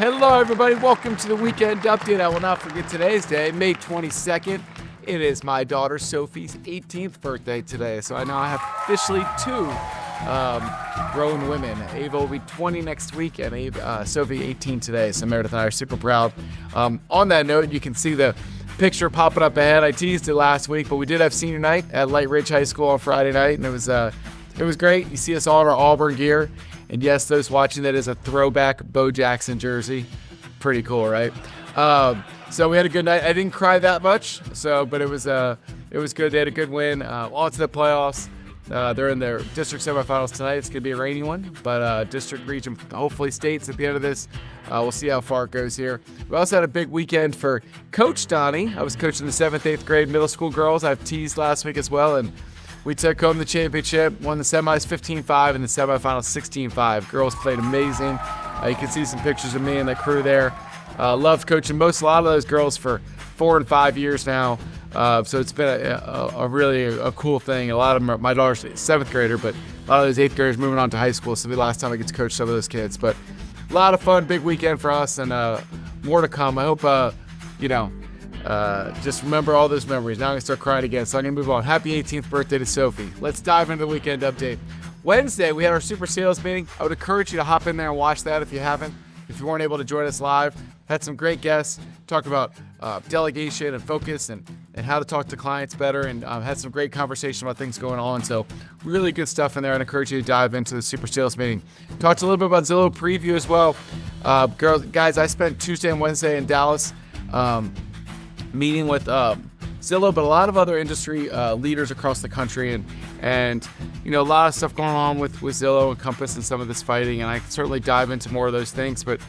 Hello, everybody. Welcome to the Weekend Update. I will not forget today's day, May 22nd. It is my daughter Sophie's 18th birthday today, so I now have officially two grown women. Ava will be 20 next week, and Sophie 18 today, so Meredith and I are super proud. On that note, you can see the picture popping up ahead. I teased it last week, but we did have senior night at Light Ridge High School on Friday night, and it was great. You see us all in our Auburn gear. And yes, those watching, that is a throwback Bo Jackson jersey. Pretty cool, right? So we had a good night. I didn't cry that much, but it was good. They had a good win. On to the playoffs. They're in their district semifinals tonight. It's going to be a rainy one, but district, region, hopefully states at the end of this. We'll see how far it goes here. We also had a big weekend for Coach Donny. I was coaching the 7th, 8th grade middle school girls. I've teased last week as well, and we took home the championship, won the semis 15-5 and the semifinals 16-5. Girls played amazing. You can see some pictures of me and the crew there. Loved coaching a lot of those girls for 4 and 5 years now. So it's been a really cool thing. A lot of them, my daughter's a 7th grader, but a lot of those 8th graders moving on to high school. So it'll be the last time I get to coach some of those kids. But a lot of fun, big weekend for us, and more to come. I hope, just remember all those memories. Now I'm going to start crying again, so I'm going to move on. Happy 18th birthday to Sophie. Let's dive into the weekend update. Wednesday, we had our super sales meeting. I would encourage you to hop in there and watch that if you haven't. If you weren't able to join us live, had some great guests, talked about delegation and focus and how to talk to clients better, and had some great conversation about things going on. So really good stuff in there. I'd encourage you to dive into the super sales meeting. Talked a little bit about Zillow preview as well. Guys, I spent Tuesday and Wednesday in Dallas meeting with Zillow, but a lot of other industry leaders across the country, and a lot of stuff going on with Zillow and Compass and some of this fighting, and I can certainly dive into more of those things. But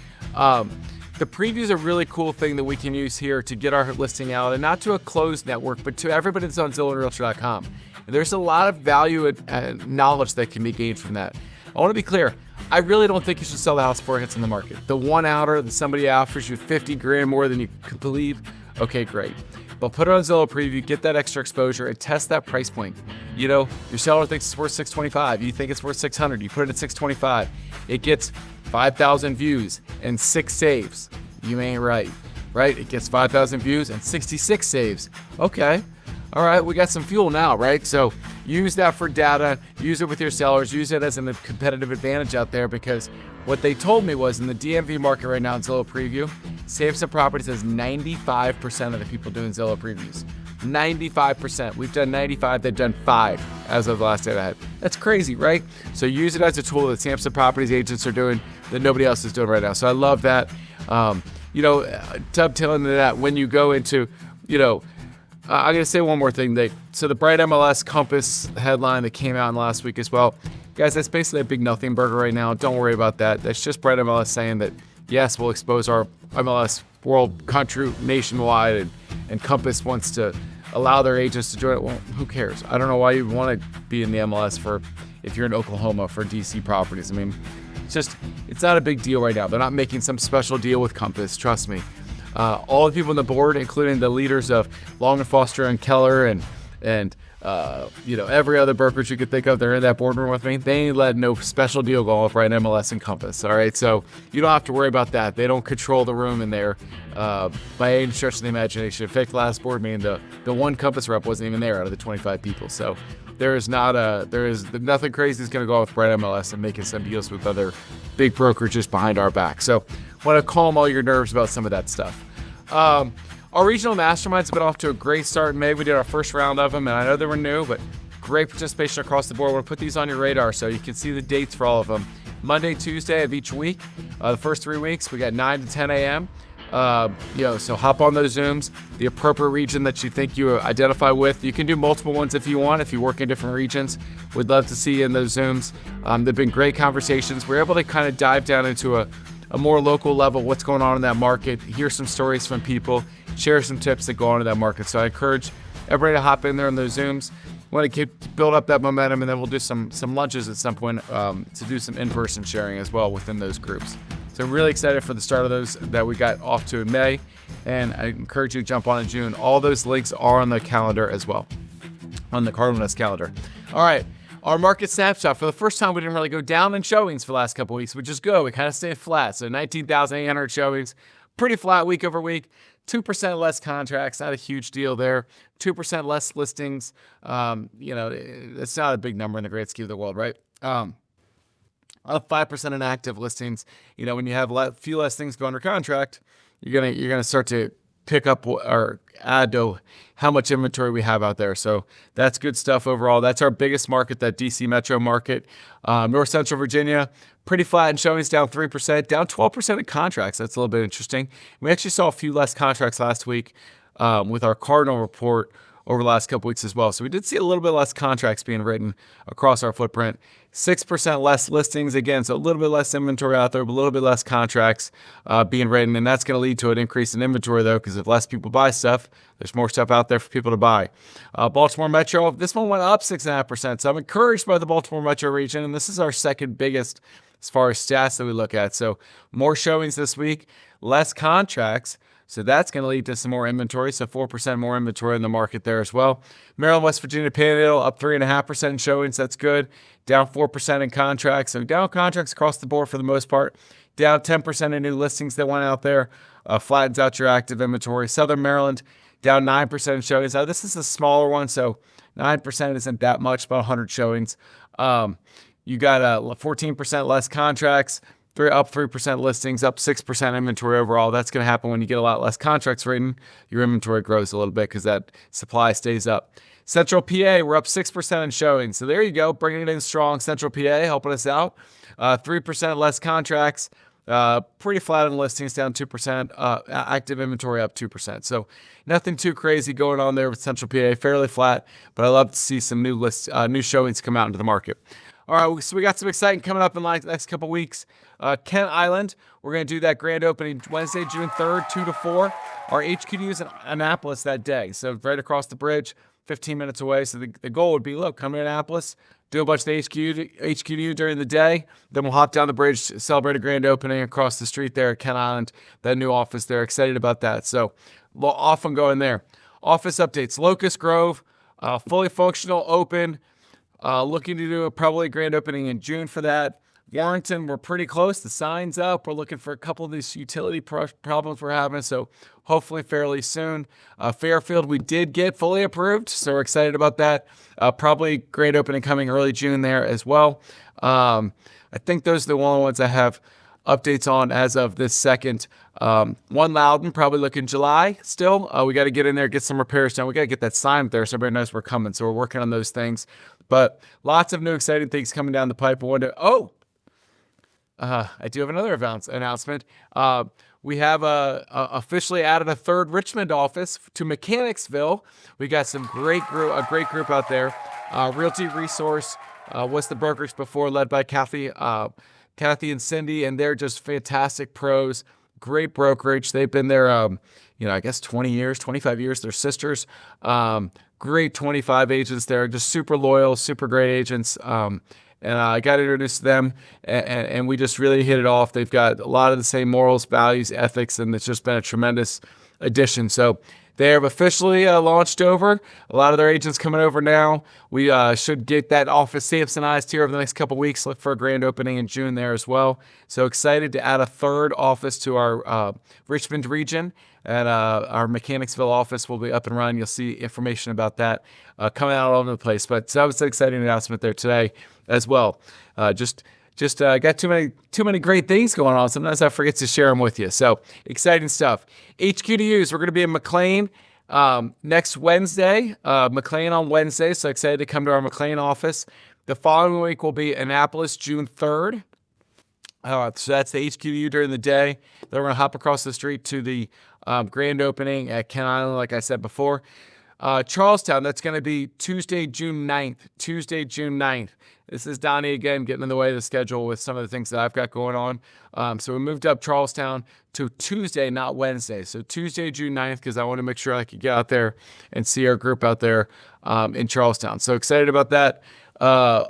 the preview is a really cool thing that we can use here to get our listing out, and not to a closed network, but to everybody that's on ZillowandRealtor.com. There's a lot of value and knowledge that can be gained from that. I want to be clear. I really don't think you should sell the house before it hits in the market. The one outer that somebody offers you $50,000 more than you could believe, okay, great. But put it on Zillow Preview, get that extra exposure, and test that price point. Your seller thinks it's worth $625. You think it's worth $600. You put it at $625. It gets 5,000 views and 6 saves. You ain't right? It gets 5,000 views and 66 saves. Okay. All right, we got some fuel now, right? So use that for data, use it with your sellers, use it as a competitive advantage out there, because what they told me was in the DMV market right now in Zillow Preview, Samson Properties has 95% of the people doing Zillow Previews. 95%. We've done 95, they've done 5 as of the last data I had. That's crazy, right? So use it as a tool that Samson Properties agents are doing that nobody else is doing right now. So I love that. Dovetailing into that, when you go into, I'm going to say one more thing. So the Bright MLS Compass headline that came out last week as well. Guys, that's basically a big nothing burger right now. Don't worry about that. That's just Bright MLS saying that, yes, we'll expose our MLS world country nationwide, and Compass wants to allow their agents to join it. Well, who cares? I don't know why you want to be in the MLS if you're in Oklahoma for DC properties. I mean, it's not a big deal right now. They're not making some special deal with Compass. Trust me. All the people on the board, including the leaders of Long and Foster and Keller and every other brokerage you could think of, they're in that boardroom with me. They ain't let no special deal go off right MLS and Compass. All right, so you don't have to worry about that. They don't control the room in there by any stretch of the imagination. In fact, last board meeting, the one Compass rep wasn't even there out of the 25 people. So there is nothing crazy is going to go on with Bright MLS and making some deals with other big brokerages behind our back. So want to calm all your nerves about some of that stuff. Our regional masterminds have been off to a great start in May. We did our first round of them, and I know they were new, but great participation across the board. We'll put these on your radar so you can see the dates for all of them. Monday, Tuesday of each week. The first 3 weeks, we got 9 to 10 a.m. So hop on those Zooms, the appropriate region that you think you identify with. You can do multiple ones if you want, if you work in different regions. We'd love to see you in those Zooms. They've been great conversations. We're able to kind of dive down into a more local level, what's going on in that market, hear some stories from people, share some tips that go on in that market. So I encourage everybody to hop in there in those Zooms. We want to build up that momentum, and then we'll do some lunches at some point to do some in-person sharing as well within those groups. So I'm really excited for the start of those that we got off to in May, and I encourage you to jump on in June. All those links are on the calendar as well, on the Cardinal calendar. All right. Our market snapshot, for the first time, we didn't really go down in showings for the last couple weeks. We just go. We kind of stayed flat. So 19,800 showings, pretty flat week over week. 2% less contracts, not a huge deal there. 2% less listings. It's not a big number in the great scheme of the world, right? 5% inactive listings. When you have a few less things go under contract, you're gonna start to pick up or add to how much inventory we have out there. So that's good stuff overall. That's our biggest market, that DC metro market. North Central Virginia, pretty flat in showings, down 3%, down 12% in contracts. That's a little bit interesting. We actually saw a few less contracts last week with our Cardinal report over the last couple weeks as well. So we did see a little bit less contracts being written across our footprint. 6% less listings, again, so a little bit less inventory out there, but a little bit less contracts being written. And that's going to lead to an increase in inventory, though, because if less people buy stuff, there's more stuff out there for people to buy. Baltimore Metro, this one went up 6.5%. So I'm encouraged by the Baltimore Metro region, and this is our second biggest as far as stats that we look at. So more showings this week, less contracts. So that's going to lead to some more inventory. So 4% more inventory in the market there as well. Maryland, West Virginia, Panhandle up 3.5% in showings. That's good. Down 4% in contracts. So down contracts across the board for the most part. Down 10% in new listings that went out there. Flattens out your active inventory. Southern Maryland down 9% in showings. Now this is a smaller one, so 9% isn't that much, about 100 showings. You got 14% less contracts. Up 3% listings, up 6% inventory overall. That's going to happen when you get a lot less contracts written. Your inventory grows a little bit because that supply stays up. Central PA, we're up 6% in showings. So there you go, bringing it in strong. Central PA helping us out. 3% less contracts. Pretty flat in listings, down 2%. Active inventory up 2%. So nothing too crazy going on there with Central PA. Fairly flat, but I love to see some new showings come out into the market. All right, so we got some exciting coming up in the next couple weeks. Kent Island, we're going to do that grand opening Wednesday, June 3rd, 2 to 4. Our HQD is in Annapolis that day, so right across the bridge, 15 minutes away. So the goal would be, look, come to Annapolis, do a bunch of the HQD during the day, then we'll hop down the bridge, celebrate a grand opening across the street there at Kent Island, that new office there. Excited about that. So off and going there. Office updates, Locust Grove, fully functional, open. Looking to do probably a grand opening in June for that. Warrington, we're pretty close. The sign's up. We're looking for a couple of these utility problems we're having, so hopefully fairly soon. Fairfield, we did get fully approved, so we're excited about that. Probably grand opening coming early June there as well. I think those are the only ones I have updates on as of this second. One Loudon, probably looking July still. We got to get in there, get some repairs done. We got to get that sign up there so everybody knows we're coming. So we're working on those things. But lots of new exciting things coming down the pipe. I do have another announcement. We have officially added a third Richmond office to Mechanicsville. We got a great group out there. Realty Resource was the brokerage before, led by Kathy and Cindy, and they're just fantastic pros. Great brokerage. They've been there, I guess 20 years, 25 years. They're sisters. Great 25 agents there, just super loyal, super great agents. And I got introduced to them, and we just really hit it off. They've got a lot of the same morals, values, ethics, and it's just been a tremendous addition. So they have officially launched over. A lot of their agents coming over now. We should get that office Samsonized here over the next couple weeks. Look for a grand opening in June there as well. So excited to add a third office to our Richmond region. And our Mechanicsville office will be up and running. You'll see information about that coming out all over the place. But that was an exciting announcement there today as well. Just got too many great things going on. Sometimes I forget to share them with you. So exciting stuff. HQDUs, we're going to be in McLean next Wednesday. McLean on Wednesday. So excited to come to our McLean office. The following week will be Annapolis, June 3rd. So that's the HQDU during the day. Then we're going to hop across the street to the grand opening at Kent Island, like I said before. Charlestown, that's going to be Tuesday, June 9th. This is Donnie again, getting in the way of the schedule with some of the things that I've got going on. So we moved up Charlestown to Tuesday, not Wednesday. So Tuesday, June 9th, because I want to make sure I could get out there and see our group out there in Charlestown. So excited about that.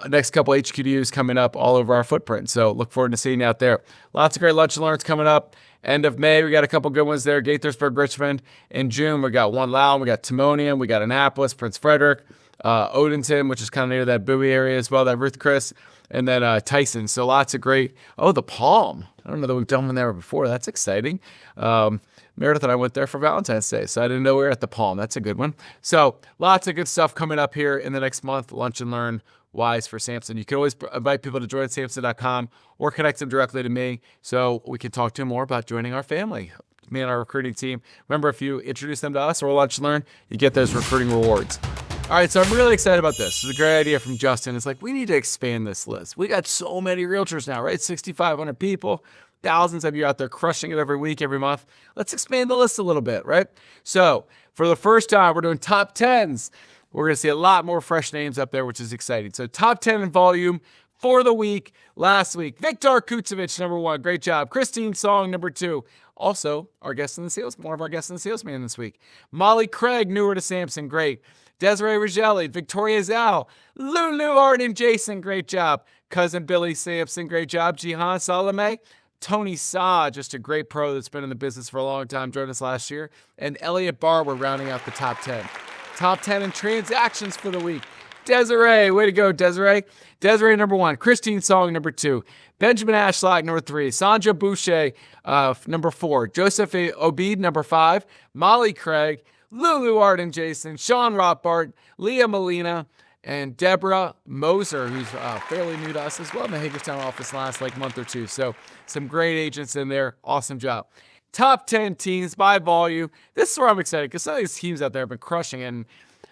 Next couple HQDUs coming up all over our footprint. So look forward to seeing you out there. Lots of great lunch and learns coming up. End of May, we got a couple good ones there. Gaithersburg, Richmond. In June, we got one Loudon, we got Timonium, we got Annapolis, Prince Frederick. Odenton, which is kind of near that Bowie area as well, that Ruth Chris, and then Tyson. So lots of great. Oh, the Palm. I don't know that we've done one there before. That's exciting. Meredith and I went there for Valentine's Day, so I didn't know we were at the Palm. That's a good one. So lots of good stuff coming up here in the next month. Lunch and Learn Wise for Samson. You can always invite people to join Samson.com or connect them directly to me so we can talk to them more about joining our family. Me and our recruiting team. Remember, if you introduce them to us or Lunch and Learn, you get those recruiting rewards. All right, so I'm really excited about this. This is a great idea from Justin. It's like, we need to expand this list. We got so many realtors now, right? 6,500 people, thousands of you out there crushing it every week, every month. Let's expand the list a little bit, right? So for the first time, we're doing top 10s. We're going to see a lot more fresh names up there, which is exciting. So top 10 in volume for the week. Last week, Viktar Kutsevich, number 1. Great job. Christine Song, number 2. Also, our guest in the sales, one of our guests in the salesman this week. Molly Craig, newer to Samson. Great. Desiree Rejeili, Victoria Zhao, Lulu Arden Jason, great job. Cousin Billy Samson, great job. Jihan Salameh, Tony Sa, just a great pro that's been in the business for a long time, joined us last year. And Elliott Barber rounding out the top 10. Top 10 in transactions for the week. Desiree, way to go, Desiree. Desiree, number 1. Christine Song, number 2. Benjamin Ashlock, number 3. Sonja Bushue, number 4. Joseph Obeid, number 5. Molly Craig, Lulu Arden Jason, Sean Rotbart, Leah Molina, and Debra Moser, who's fairly new to us as well in the Hagerstown office last month or two. So some great agents in there. Awesome job. Top 10 teams by volume. This is where I'm excited because some of these teams out there have been crushing, and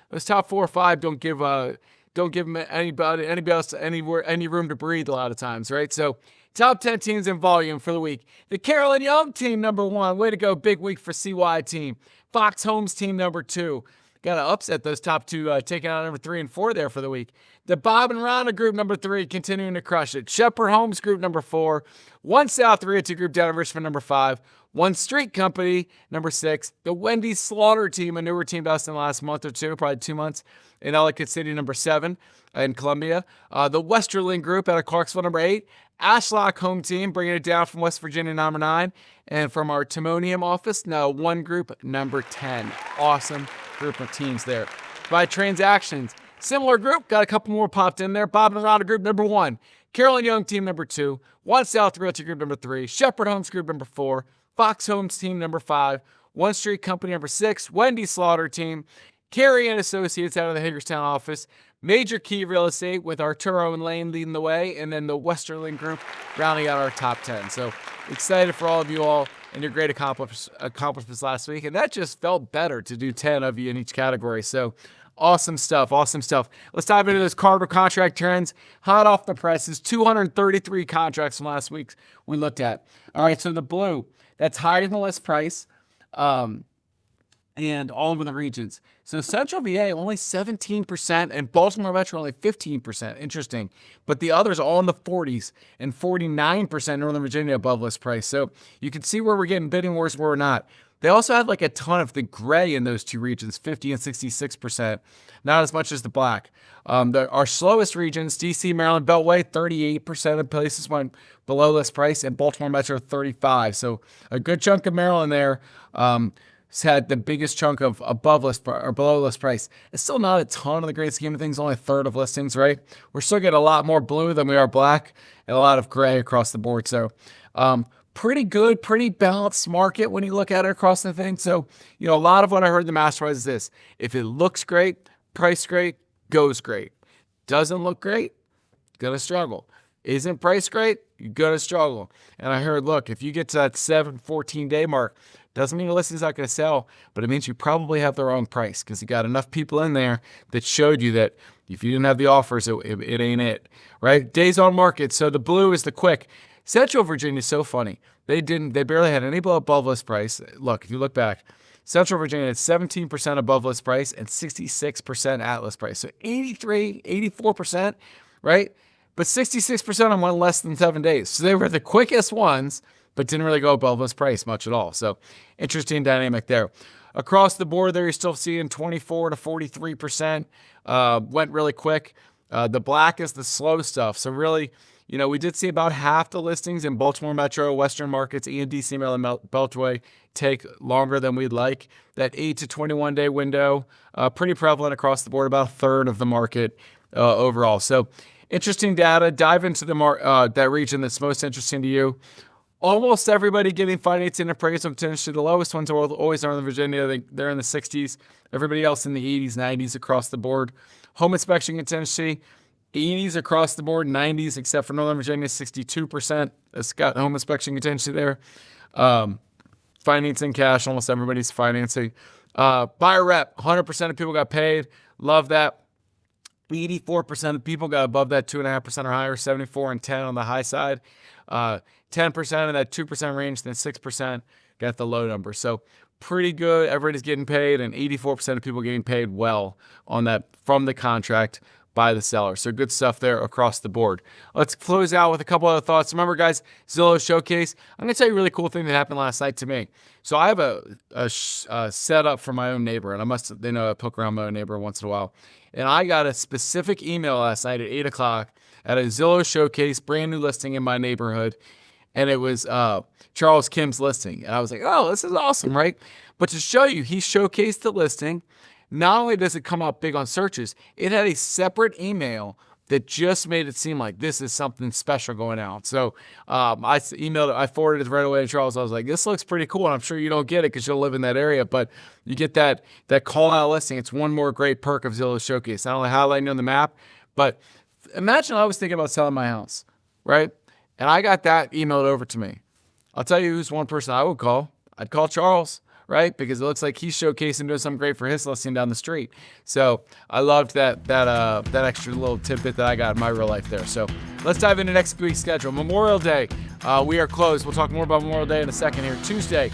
those top 4 or 5 don't give them anybody else any room to breathe a lot of times, right? So top 10 teams in volume for the week. The Carolyn Young team, number 1. Way to go. Big week for CY team. Fox Homes team, number 2. Got to upset those top 2, taking out number 3 and 4 there for the week. The Bob Ronna Group, number 3, continuing to crush it. Shepherd Homes Group, number 4. One South Realty Group down at Richmond, number 5. One Street Company, number 6. The Wendy Slaughter team, a newer team to us in the last month or two, probably 2 months, in Ellicott City, number 7, in Columbia. The Westerling Group out of Clarksville, number 8. Ashlock Home Team, bringing it down from West Virginia, number 9. And from our Timonium office, now One Group, number 10. Awesome group of teams there. By transactions, similar group, got a couple more popped in there. Bob Ronna Group, number 1. Carolyn Young team, number 2. One South Realty Group, number 3. Shepherd Homes Group, number 4. Fox Homes team, number 5. One Street Company, number 6. Wendy Slaughter team. Carey and Associates out of the Hagerstown office. Major Key Real Estate with Arturo and Lane leading the way. And then the Westerling Group rounding out our top 10. So excited for all of you all and your great accomplishments last week. And that just felt better to do 10 of you in each category. So awesome stuff. Awesome stuff. Let's dive into those Cardinal contract trends. Hot off the presses. 233 contracts from last week we looked at. All right, so the blue, that's higher than the list price. And all over the regions. So Central VA only 17% and Baltimore Metro only 15%. Interesting. But the others all in the 40s and 49% Northern Virginia above list price. So you can see where we're getting bidding wars, where we're not. They also had a ton of the gray in those two regions, 50 and 66%. Not as much as the black. Our slowest regions, DC, Maryland, Beltway, 38% of places went below list price, and Baltimore Metro, 35%. So a good chunk of Maryland there. Had the biggest chunk of above list or below list price. It's still not a ton of the great scheme of things, only a third of listings, right? We're still getting a lot more blue than we are black and a lot of gray across the board. So pretty good, pretty balanced market when you look at it across the thing. So, a lot of what I heard in the mastermind is this: if it looks great, price great, goes great. Doesn't look great, gonna struggle. Isn't price great, you're gonna struggle. And I heard, look, if you get to that 7-14 day mark, doesn't mean the listing's not going to sell, but it means you probably have the wrong price because you got enough people in there that showed you that if you didn't have the offers, it ain't it, right? Days on market. So the blue is the quick. Central Virginia is so funny. They barely had any above list price. Look, if you look back, Central Virginia had 17% above list price and 66% at list price. So 83, 84%, right? But 66% on one less than 7 days. So they were the quickest ones, but didn't really go above list price much at all. So interesting dynamic there. Across the board there, you're still seeing 24 to 43%. Went really quick. The black is the slow stuff. So really, we did see about half the listings in Baltimore Metro, Western markets, and DC, Maryland, Beltway take longer than we'd like. That 8 to 21 day window, pretty prevalent across the board, about a third of the market overall. So interesting data. Dive into that region that's most interesting to you. Almost everybody getting financing appraisal potentially. The lowest ones are always are in Virginia. They're in the 60s. Everybody else in the 80s, 90s across the board. Home inspection contingency, 80s across the board, 90s except for Northern Virginia, 62%. It's got home inspection contingency there. Financing cash, almost everybody's financing. Buyer rep, 100% of people got paid. Love that. 84% of people got above that 2.5% or higher, 74 and 10 on the high side. 10% in that 2% range, then 6% got the low number. So pretty good. Everybody's getting paid, and 84% of people getting paid well on that from the contract by the seller. So good stuff there across the board. Let's close out with a couple other thoughts. Remember, guys, Zillow Showcase. I'm going to tell you a really cool thing that happened last night to me. So I have a setup for my own neighbor, and I poke around my own neighbor once in a while. And I got a specific email last night at 8 o'clock at a Zillow Showcase, brand new listing in my neighborhood. And it was Charles Kim's listing. And I was like, oh, this is awesome, right? But to show you, he showcased the listing. Not only does it come up big on searches, it had a separate email that just made it seem like this is something special going out. So I forwarded it right away to Charles. I was like, this looks pretty cool. And I'm sure you don't get it because you'll live in that area, but you get that call out listing. It's one more great perk of Zillow Showcase. Not only highlighting on the map, but imagine I was thinking about selling my house, right? And I got that emailed over to me. I'll tell you who's one person I would call. I'd call Charles, right? Because it looks like he's showcasing doing something great for his listing down the street. So I loved that extra little tidbit that I got in my real life there. So let's dive into next week's schedule. Memorial Day, we are closed. We'll talk more about Memorial Day in a second here. Tuesday,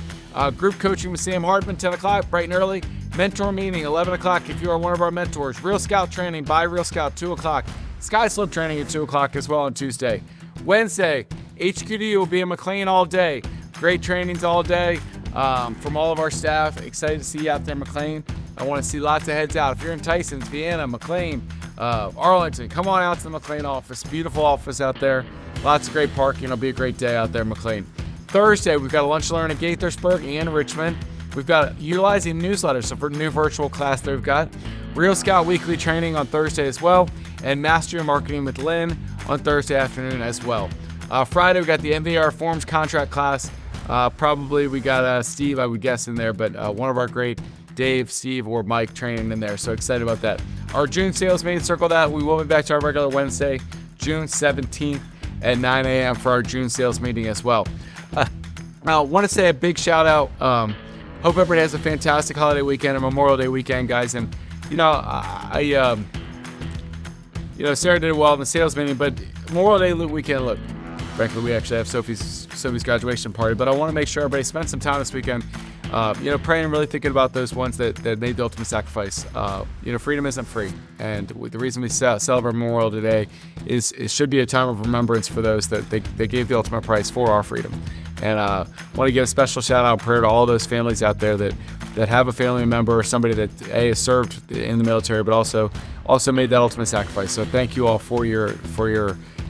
group coaching with Sam Hartman, 10 o'clock, bright and early. Mentor meeting, 11 o'clock if you are one of our mentors. Real Scout training by Real Scout, 2 o'clock. Sky Slope training at 2 o'clock as well on Tuesday. Wednesday, HQD will be in McLean all day. Great trainings all day from all of our staff. Excited to see you out there in McLean. I want to see lots of heads out. If you're in Tysons, Vienna, McLean, Arlington, come on out to the McLean office. Beautiful office out there. Lots of great parking. It'll be a great day out there in McLean. Thursday, we've got a lunch learn at Gaithersburg and Richmond. We've got utilizing newsletters, so for a new virtual class that we've got. Real Scout weekly training on Thursday as well. And Master Marketing with Lynn on Thursday afternoon as well. Friday, we got the MVR Forms contract class. Probably we got Steve, I would guess, in there, but one of our great Dave, Steve, or Mike training in there. So excited about that. Our June sales meeting, circle that. We will be back to our regular Wednesday, June 17th at 9 a.m. for our June sales meeting as well. I want to say a big shout out. Hope everybody has a fantastic holiday weekend and Memorial Day weekend, guys. And, Sarah did well in the sales meeting, but Memorial Day weekend, look, frankly, we actually have Sophie's graduation party, but I want to make sure everybody spends some time this weekend, praying and really thinking about those ones that made the ultimate sacrifice. Freedom isn't free. And the reason we celebrate Memorial today is it should be a time of remembrance for those that they gave the ultimate price for our freedom. And I want to give a special shout out and prayer to all those families out there that have a family member or somebody that has served in the military, but also made that ultimate sacrifice. So thank you all for your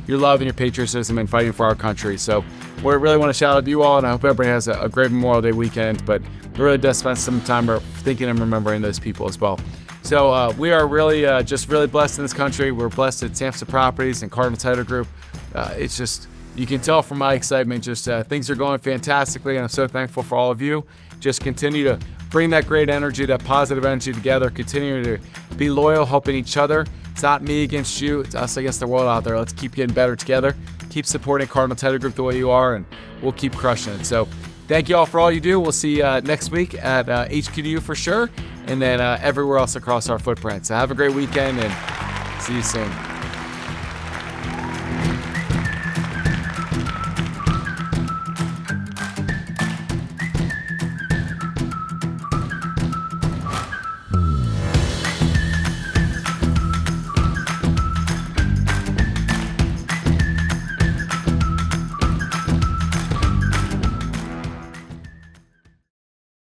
love and your patriotism and fighting for our country. So we really want to shout out to you all, and I hope everybody has a great Memorial Day weekend, but it really does spend some time thinking and remembering those people as well. So we are really just really blessed in this country. We're blessed at Samson Properties and Cardinal Title Group. It's just, you can tell from my excitement, just things are going fantastically, and I'm so thankful for all of you. Just continue to bring that great energy, that positive energy together, continue to be loyal, helping each other. It's not me against you, it's us against the world out there. Let's keep getting better together. Keep supporting Cardinal Title Group the way you are, and we'll keep crushing it. So thank you all for all you do. We'll see you next week at HQDU for sure, and then everywhere else across our footprint. So have a great weekend, and see you soon.